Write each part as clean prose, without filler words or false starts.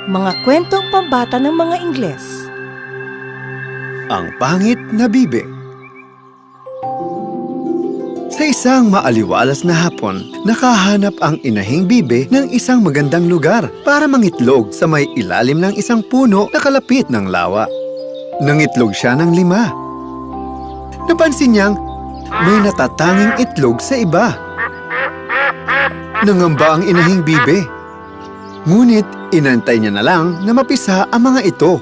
Mga kwentong pambata ng mga Ingles. Ang pangit na bibe. Sa isang maaliwalas na hapon, nakahanap ang inahing bibe ng isang magandang lugar para mangitlog sa may ilalim ng isang puno na kalapit ng lawa. Nangitlog siya ng 5. Napansin niyang may natatanging itlog sa iba. Nangamba ang inahing bibe. Ngunit inantay niya na lang na mapisa ang mga ito.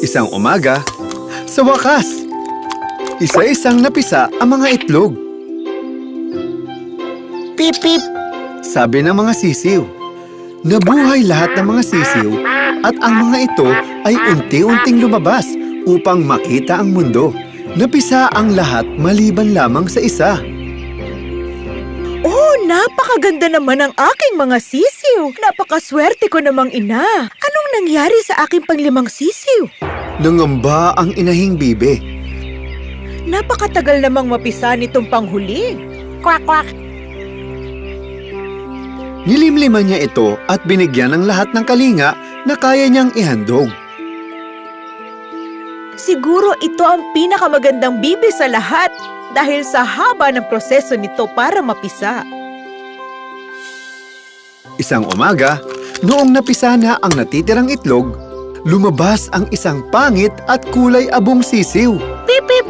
Isang umaga, sa wakas, isa-isang napisa ang mga itlog. Pip, pip! Sabi ng mga sisiw. Nabuhay lahat ng mga sisiw at ang mga ito ay unti-unting lumabas upang makita ang mundo. Napisa ang lahat maliban lamang sa isa. Oh, napakaganda naman ang aking mga sisiw. Napakaswerte ko namang ina. Anong nangyari sa aking pang-5 sisiw? Nangamba ang inahing bibe. Napakatagal namang mapisa nitong panghuli. Kwak, kwak. Nilimliman niya ito at binigyan ng lahat ng kalinga na kaya niyang ihandog. Siguro ito ang pinakamagandang bibe sa lahat dahil sa haba ng proseso nito para mapisa. Isang umaga, noong napisa na ang natitirang itlog, lumabas ang isang pangit at kulay abong sisiw. Pip, pip!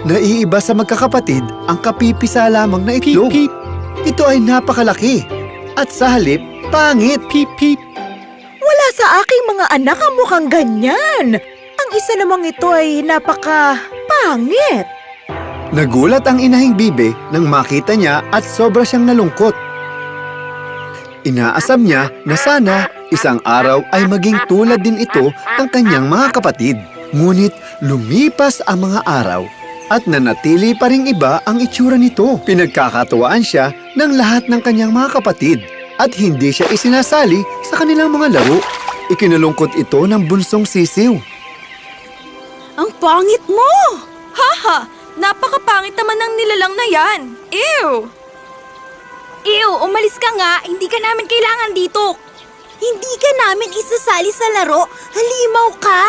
Naiiba sa magkakapatid ang kapipisa lamang na itlog. Pip, pip. Ito ay napakalaki at sa halip, pangit. Pip, pip. Wala sa aking mga anak ang mukhang ganyan. Ang isa namang ito ay napaka-pangit. Nagulat ang inahing bibe nang makita niya at sobra siyang nalungkot. Inaasam niya na sana isang araw ay maging tulad din ito ng kanyang mga kapatid. Ngunit lumipas ang mga araw at nanatili pa ring iba ang itsura nito. Pinagkakatuwaan siya ng lahat ng kanyang mga kapatid at hindi siya isinasali sa kanilang mga laro. Ikinalungkot ito ng bunsong sisiw. Ang pangit mo! Haha! Napakapangit naman ng nilalang na yan! Ew! Ew! Umalis ka nga! Hindi ka namin kailangan dito! Hindi ka namin isasali sa laro! Halimaw ka!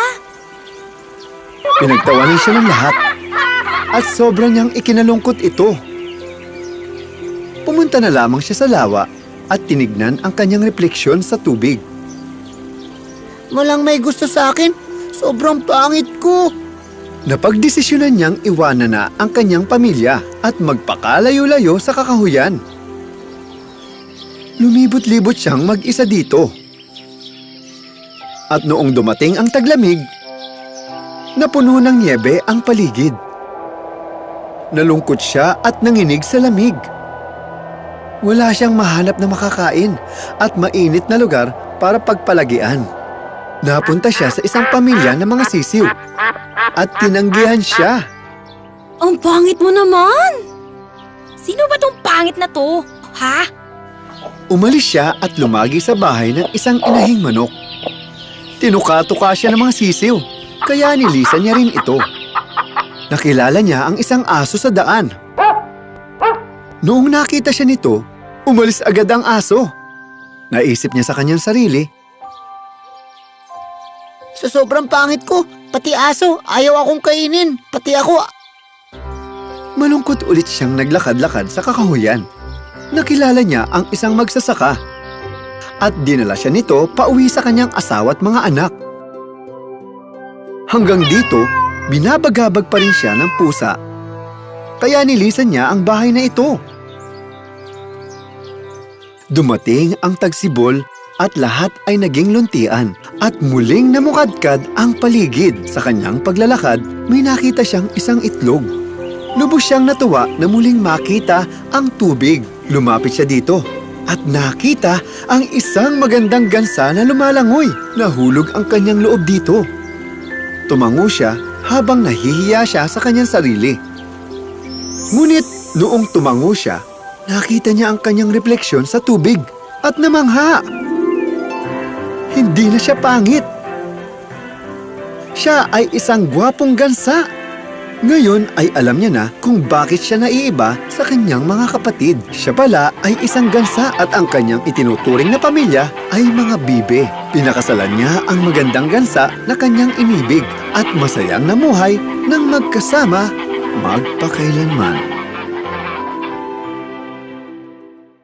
Pinagtawanan siya ng lahat at sobra niyang ikinalungkot ito. Pumunta na lamang siya sa lawa at tinignan ang kanyang refleksyon sa tubig. Walang may gusto sa akin. Sobrang pangit ko. Napagdesisyonan niyang iwanan na ang kanyang pamilya at magpakalayo-layo sa kakahuyan. Lumibot-libot siyang mag-isa dito. At noong dumating ang taglamig, napuno ng niyebe ang paligid. Nalungkot siya at nanginig sa lamig. Wala siyang mahanap na makakain at mainit na lugar para pagpalagian. Napunta siya sa isang pamilya ng mga sisiw at tinanggihan siya. Ang pangit mo naman! Sino ba tong pangit na to? Ha? Umalis siya at lumagi sa bahay ng isang inahing manok. Tinuka-tuka siya ng mga sisiw, kaya nilisan niya rin ito. Nakilala niya ang isang aso sa daan. Noong nakita siya nito, umalis agad ang aso. Naisip niya sa kanyang sarili, Sa sobrang pangit ko, pati aso, ayaw akong kainin. Pati ako. malungkot ulit siyang naglakad-lakad sa kakahuyan. Nakilala niya ang isang magsasaka at dinala siya nito pauwi sa kanyang asawa at mga anak. Hanggang dito, binabagabag pa rin siya ng pusa. Kaya nilisan niya ang bahay na ito. Dumating ang tagsibol at lahat ay naging luntian at muling namukadkad ang paligid. Sa kanyang paglalakad, may nakita siyang isang itlog. Lubos siyang natuwa na muling makita ang tubig. Lumapit siya dito at nakita ang isang magandang gansa na lumalangoy. Nahulog ang kanyang loob dito. Tumango siya habang nahihiya siya sa kanyang sarili. Ngunit noong tumango siya, nakita niya ang kanyang refleksyon sa tubig at namangha. Hindi na siya pangit. Siya ay isang gwapong gansa. Ngayon ay alam niya na kung bakit siya naiiba sa kanyang mga kapatid. Siya pala ay isang gansa at ang kanyang itinuturing na pamilya ay mga bibe. Pinakasalan niya ang magandang gansa na kanyang inibig at masayang namuhay ng magkasama magpakailanman.